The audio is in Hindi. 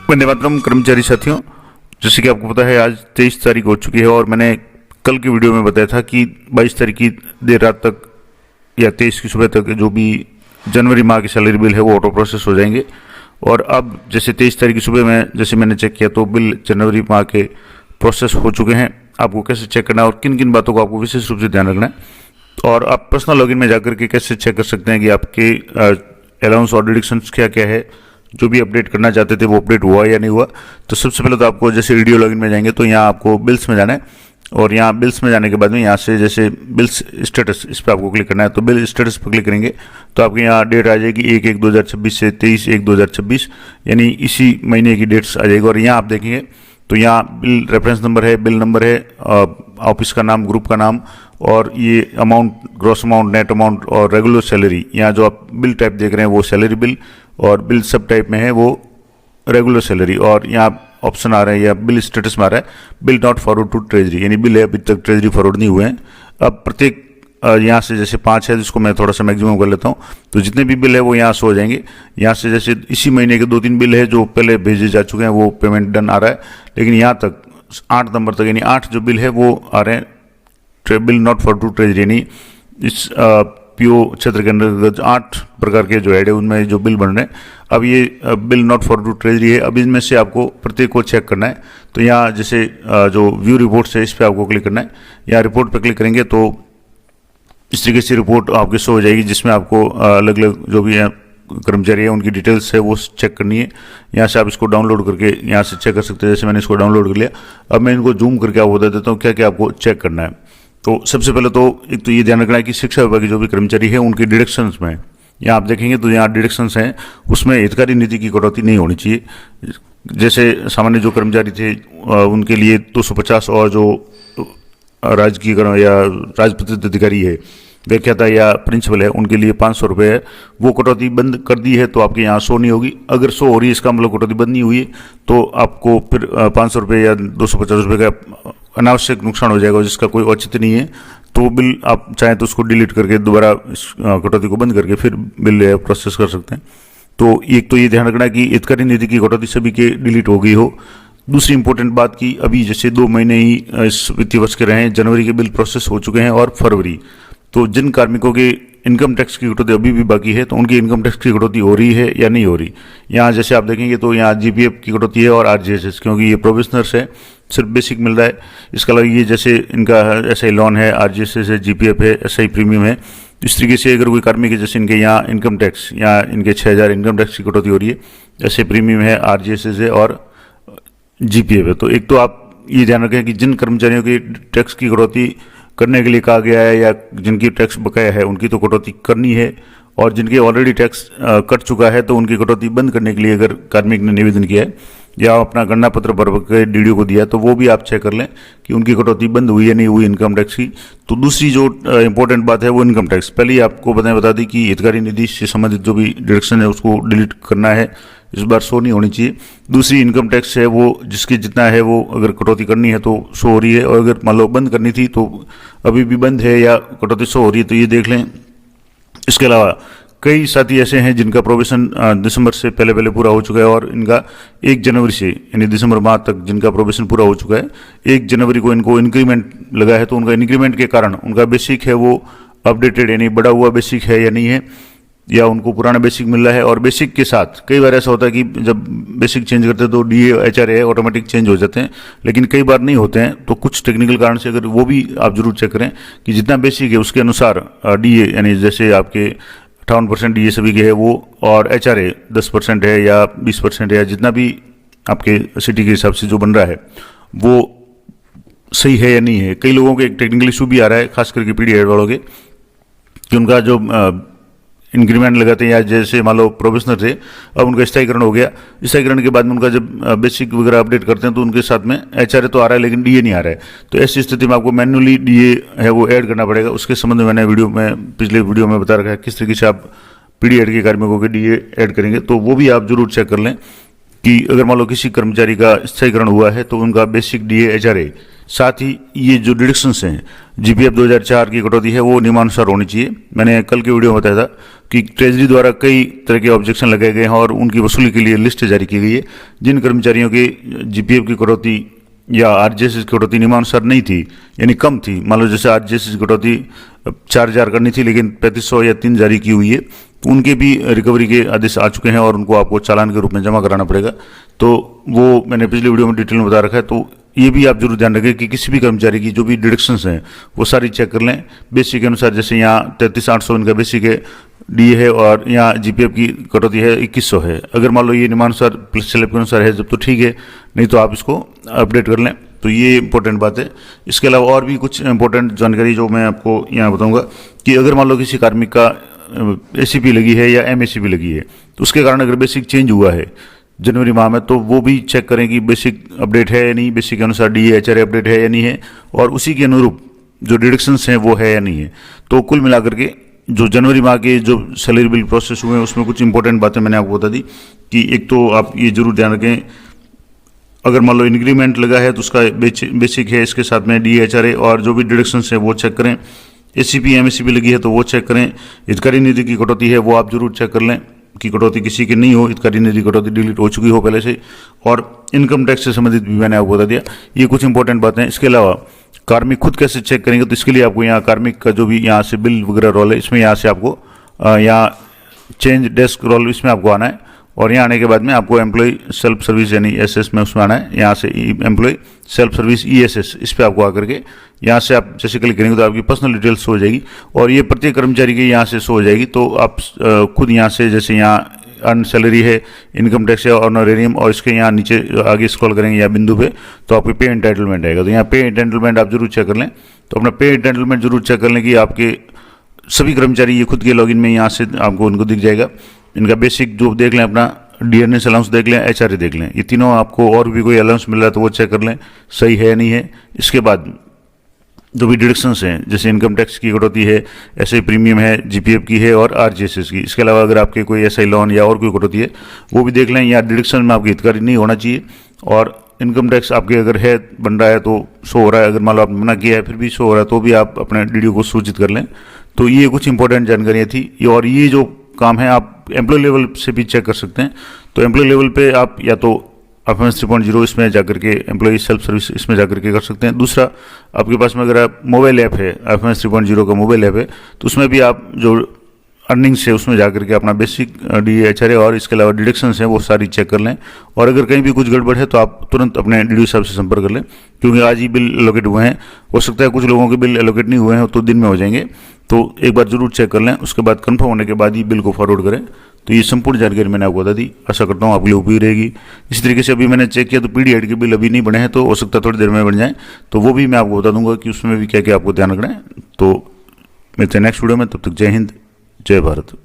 वंदे मातरम कर्मचारी साथियों, जैसे कि आपको पता है आज 23 तारीख हो चुकी है और मैंने कल की वीडियो में बताया था कि 22 तारीख की देर रात तक या 23 की सुबह तक जो भी जनवरी माह के सैलरी बिल है वो ऑटो प्रोसेस हो जाएंगे। और अब जैसे 23 तारीख की सुबह में जैसे मैंने चेक किया तो बिल जनवरी माह के प्रोसेस हो चुके हैं। आपको कैसे चेक करना है और किन किन बातों को आपको विशेष रूप से ध्यान रखना है और आप पर्सनल लॉगिन में जाकर के कैसे चेक कर सकते हैं कि आपके अलाउंस और डिडक्शंस क्या क्या है, जो भी अपडेट करना चाहते थे वो अपडेट हुआ या नहीं हुआ। तो सबसे पहले तो आपको जैसे वीडियो लॉगिन में जाएंगे तो यहाँ आपको बिल्स में जाना है और यहाँ बिल्स में जाने के बाद में यहाँ से जैसे बिल्स स्टेटस इस पर आपको क्लिक करना है। तो बिल स्टेटस पर क्लिक करेंगे तो आपके यहाँ डेट आ जाएगी 1/1/2026 से 23/1/2026 यानी इसी महीने की डेट्स आ जाएगी। और यहाँ आप देखेंगे तो यहाँ बिल रेफरेंस नंबर है, बिल नंबर है, ऑफिस का नाम, ग्रुप का नाम और ये amount, gross amount, net amount और रेगुलर सैलरी। यहाँ जो आप बिल टाइप देख रहे हैं वो सैलरी बिल और बिल सब टाइप में है वो रेगुलर सैलरी। और यहाँ ऑप्शन आ रहा है या बिल स्टेटस में आ रहा है bill not forward to treasury, यानी बिल है अभी तक ट्रेजरी फॉरवर्ड नहीं हुए हैं। अब प्रत्येक यहाँ से जैसे 5 है जिसको मैं थोड़ा सा मैक्सिमम कर लेता हूँ, तो जितने भी बिल है वो यहाँ से हो जाएंगे। यहाँ से जैसे इसी महीने के 2-3 बिल है जो पहले भेजे जा चुके हैं वो पेमेंट डन आ रहा है, लेकिन यहाँ तक 8 नंबर तक यानी 8 जो बिल है वो आ रहे हैं bill not for to treasury, यानी इस पीओ क्षेत्र के अंतर्गत 8 प्रकार के जो ऐड है उनमें जो बिल बन रहे हैं। अब ये bill not for to treasury है, अब इनमें से आपको प्रत्येक को चेक करना है। तो यहाँ जैसे जो व्यू रिपोर्ट है इस पर आपको क्लिक करना है। यहाँ रिपोर्ट पर क्लिक करेंगे तो इस तरीके से रिपोर्ट आपके शो हो जाएगी जिसमें आपको अलग अलग जो भी कर्मचारी है उनकी डिटेल्स है वो चेक करनी है। यहाँ से आप इसको डाउनलोड करके यहाँ से चेक कर सकते हैं। जैसे मैंने इसको डाउनलोड कर लिया, अब मैं इनको जूम करके आपको बता देता हूँ क्या क्या आपको चेक करना है। तो सबसे पहले तो एक तो ये ध्यान रखना है कि शिक्षा विभाग के जो भी कर्मचारी है उनके डिडक्शंस में यहाँ आप देखेंगे तो यहाँ डिडक्शंस हैं उसमें हितकारी नीति की कटौती नहीं होनी चाहिए। जैसे सामान्य जो कर्मचारी थे उनके लिए 250 और जो राजकीय या राजपत्रित अधिकारी है, व्याख्याता या प्रिंसिपल है उनके लिए 500 रुपये है, वो कटौती बंद कर दी है तो आपके यहाँ शो नहीं होगी। अगर शो हो रही है इसका मतलब कटौती बंद नहीं हुई है तो आपको फिर 500 रुपये या 250 रुपये का अनावश्यक नुकसान हो जाएगा जिसका कोई औचित्य नहीं है। तो बिल आप चाहें तो उसको डिलीट करके दोबारा इस कटौती को बंद करके फिर बिल प्रोसेस कर सकते हैं। तो एक तो ये ध्यान रखना कि हितकारी निधि की कटौती सभी के डिलीट हो गई हो। दूसरी इंपॉर्टेंट बात की अभी जैसे 2 महीने ही इस वित्तीय वर्ष के रहे हैं, जनवरी के बिल प्रोसेस हो चुके हैं और फरवरी, तो जिन कार्मिकों के इनकम टैक्स की कटौती अभी भी बाकी है तो उनकी इनकम टैक्स की कटौती हो रही है या नहीं हो रही। यहाँ जैसे आप देखेंगे तो यहाँ जीपीएफ की कटौती है और आरजीएसएस, क्योंकि ये प्रोविजनर्स है सिर्फ बेसिक मिल रहा है। इसके अलावा ये जैसे इनका एसआई लोन है, आरजीएसएस है, जीपीएफ है, एसआई प्रीमियम है। इस तरीके से अगर कोई कार्मिक है जैसे इनके यहाँ इनकम टैक्स, यहाँ इनके 6000 इनकम टैक्स की कटौती हो रही है, एसआई प्रीमियम है, आरजीएसएस है और जीपीएफ है। तो एक तो आप ये ध्यान रखें कि जिन कर्मचारियों की टैक्स की कटौती करने के लिए कहा गया है या जिनकी टैक्स बकाया है उनकी तो कटौती करनी है, और जिनके ऑलरेडी टैक्स कट चुका है तो उनकी कटौती बंद करने के लिए अगर कार्मिक ने निवेदन किया है या अपना गणना पत्र भर के डीडीओ को दिया है तो वो भी आप चेक कर लें कि उनकी कटौती बंद हुई या नहीं हुई इनकम टैक्स की। तो दूसरी जो इंपॉर्टेंट बात है वो इनकम टैक्स, पहले ही आपको बता दी कि हितकारी निधि से संबंधित जो भी डिडक्शन है उसको डिलीट करना है, इस बार शो नहीं होनी चाहिए। दूसरी इनकम टैक्स है वो जिसकी जितना है वो अगर कटौती करनी है तो शो हो रही है, और अगर मान लो बंद करनी थी तो अभी भी बंद है या कटौती शो हो रही है तो ये देख लें। इसके अलावा कई साथी ऐसे हैं जिनका प्रोबेशन दिसंबर से पहले पूरा हो चुका है और इनका 1 जनवरी से यानी दिसंबर माह तक जिनका प्रोबेशन पूरा हो चुका है, 1 जनवरी को इनको इंक्रीमेंट लगा है तो उनका इंक्रीमेंट के कारण उनका बेसिक है वो अपडेटेड यानी बढ़ा हुआ बेसिक है या नहीं है, या उनको पुराना बेसिक मिल रहा है। और बेसिक के साथ कई बार ऐसा होता है कि जब बेसिक चेंज करते हैं तो डीए एचआरए ऑटोमेटिक चेंज हो जाते हैं, लेकिन कई बार नहीं होते हैं। तो कुछ टेक्निकल कारण से अगर वो भी आप जरूर चेक करें कि जितना बेसिक है उसके अनुसार डीए यानी जैसे आपके 58% डीए सभी के है वो, और एचआरए 10% है या 20% है या जितना भी आपके सिटी के हिसाब से जो बन रहा है वो सही है या नहीं है। कई लोगों के एक टेक्निकल इशू भी आ रहा है खास करके पीडीएड वालों के कि उनका जो इंक्रीमेंट लगाते हैं या जैसे मान लो प्रोफेशनल थे अब उनका स्थायीकरण हो गया, स्थायीकरण के बाद में उनका जब बेसिक वगैरह अपडेट करते हैं तो उनके साथ में एचआरए तो आ रहा है लेकिन डीए नहीं आ रहा है। तो ऐसी स्थिति में आपको मैन्युअली डीए है वो ऐड करना पड़ेगा। उसके संबंध में मैंने पिछले वीडियो में बता रखा है किस तरीके से आप पीडीएड के कार्मिकों के डीए ऐड करेंगे, तो वो भी आप जरूर चेक कर लें कि अगर मान लो किसी कर्मचारी का स्थायीकरण हुआ है तो उनका बेसिक डीए एचआरए साथ ही ये जो डिडक्शंस हैं, जीपीएफ 2004 की कटौती है वो नियमानुसार होनी चाहिए। मैंने कल के वीडियो में बताया था कि ट्रेजरी द्वारा कई तरह के ऑब्जेक्शन लगाए गए हैं और उनकी वसूली के लिए लिस्ट जारी की गई है। जिन कर्मचारियों की जीपीएफ की कटौती या आरजीएसएस की कटौती नियमानुसार नहीं थी, यानी कम थी, मान लो जैसे आरजीएसएस की कटौती 4,000 करनी थी लेकिन 3500 या 3 जारी की हुई है, तो उनके भी रिकवरी के आदेश आ चुके हैं और उनको आपको चालान के रूप में जमा कराना पड़ेगा। तो वो मैंने पिछले वीडियो में डिटेल में बता रखा है। तो ये भी आप जरूर ध्यान रखें कि किसी भी कर्मचारी की जो भी डिडक्शंस हैं वो सारी चेक कर लें बेसिक के अनुसार। जैसे यहाँ 33,800 इनका बेसिक है, डीए है, और यहाँ जीपीएफ की कटौती है 2100 है। अगर मान लो ये नियमानुसार प्लस स्लैब के अनुसार है जब, तो ठीक है, नहीं तो आप इसको अपडेट कर लें। तो ये इंपॉर्टेंट बात है। इसके अलावा और भी कुछ इंपॉर्टेंट जानकारी जो मैं आपको यहाँ बताऊँगा कि अगर मान लो किसी कार्मिक का एसीपी लगी है या एमएसीपी लगी है, तो उसके कारण अगर बेसिक चेंज हुआ है जनवरी माह में, तो वो भी चेक करें कि बेसिक अपडेट है या नहीं, बेसिक के अनुसार डीए एचआरए अपडेट है या नहीं है, और उसी के अनुरूप जो डिडक्शंस हैं वो है या नहीं है। तो कुल मिलाकर के जो जनवरी माह के जो सैलरी बिल प्रोसेस हुए हैं उसमें कुछ इंपॉर्टेंट बातें मैंने आपको बता दी कि एक तो आप ये जरूर ध्यान रखें, अगर मान लो इंक्रीमेंट लगा है तो उसका बेसिक है, इसके साथ में डीए एचआरए और जो भी डिडक्शंस हैं वो चेक करें। एसीपी एमएसीपी लगी है तो वो चेक करें। हितकारी निधि की कटौती है वो आप जरूर चेक कर लें कि कटौती किसी की नहीं हो, हितकारी निधि कटौती डिलीट हो चुकी हो पहले से। और इनकम टैक्स से संबंधित भी मैंने आपको बता दिया। ये कुछ इंपॉर्टेंट बातें हैं। इसके अलावा कार्मिक खुद कैसे चेक करेंगे, तो इसके लिए आपको यहाँ कार्मिक का जो भी यहाँ से बिल वगैरह रोल है, इसमें यहाँ से आपको यहाँ चेंज डेस्क रोल, इसमें आपको आना है, और यहाँ आने के बाद में आपको एम्प्लॉय सेल्फ सर्विस यानी एसएस में उसमें आना है। यहाँ से एम्प्लॉय सेल्फ सर्विस ईएसएस, इस पर आपको आकर के यहाँ से आप जैसे क्लिक करेंगे तो आपकी पर्सनल डिटेल्स हो जाएगी और ये प्रत्येक कर्मचारी की यहाँ से शो हो जाएगी। तो आप खुद यहाँ से, जैसे यहाँ अर्न सैलरी है, इनकम टैक्स है, ऑनरेरियम, और इसके यहाँ नीचे आगे स्क्रॉल करेंगे या बिंदु पे तो आपके पे एंटाइटलमेंट आएगा। तो यहाँ पे एंटाइटलमेंट आप जरूर चेक कर लें। तो अपना पे एंटाइटलमेंट जरूर चेक कर लें कि आपके सभी कर्मचारी ये खुद के लॉगिन में यहाँ से आपको उनको दिख जाएगा। इनका बेसिक जो देख लें, अपना डीएनएस अलाउंस देख लें, एचआरए देख लें, ये तीनों आपको और भी कोई अलाउंस मिल रहा है तो वो चेक कर लें सही है या नहीं है। इसके बाद जो भी डिडक्शंस हैं, जैसे इनकम टैक्स की कटौती है, एसआई प्रीमियम है, जीपीएफ की है और आरजीएसएस की। इसके अलावा अगर आपके कोई एसआई लोन या और कोई कटौती है वो भी देख लें। या डिडक्शन में आपकी हितकारी नहीं होना चाहिए, और इनकम टैक्स आपके अगर है बन रहा है तो शो हो रहा है, अगर मान लो आपने मना किया है फिर भी शो हो रहा है तो भी आप अपने डीडीओ को सूचित कर लें। तो ये कुछ इंपॉर्टेंट जानकारियाँ थी। और ये जो काम है आप एम्प्लॉय लेवल से भी चेक कर सकते हैं। तो एम्प्लॉय लेवल पे आप या तो एफएमएस 3.0 इसमें जाकर के एम्प्लॉय सेल्फ सर्विस इसमें जाकर के कर सकते हैं। दूसरा, आपके पास में अगर आप मोबाइल ऐप है, एफएमएस 3.0 का मोबाइल ऐप है, तो उसमें भी आप जो अर्निंग्स है उसमें जाकर के अपना बेसिक डीए एचआरए और इसके अलावा डिडक्शंस हैं वो सारी चेक कर लें। और अगर कहीं भी कुछ गड़बड़ है तो आप तुरंत अपने डीडीओ साहब से संपर्क कर लें, क्योंकि आज ही बिल एलोकेट हुए हैं। हो सकता है कुछ लोगों के बिल एलोकेट नहीं हुए हैं तो दिन में हो जाएंगे। तो एक बार जरूर चेक कर लें, उसके बाद कंफर्म होने के बाद ही बिल को फॉरवर्ड करें। तो ये संपूर्ण जानकारी मैंने आपको बता दी, आशा करता हूँ आपके लिए उपयोगी रहेगी। इसी तरीके से अभी मैंने चेक किया तो पीडीएड के बिल अभी नहीं बने हैं, तो हो सकता है थोड़ी देर में बन जाए, तो वो भी मैं आपको बता दूंगा कि उसमें भी क्या क्या आपको ध्यान रखना है। तो मिलते हैं नेक्स्ट वीडियो में, तब तक जय हिंद, जय भारत।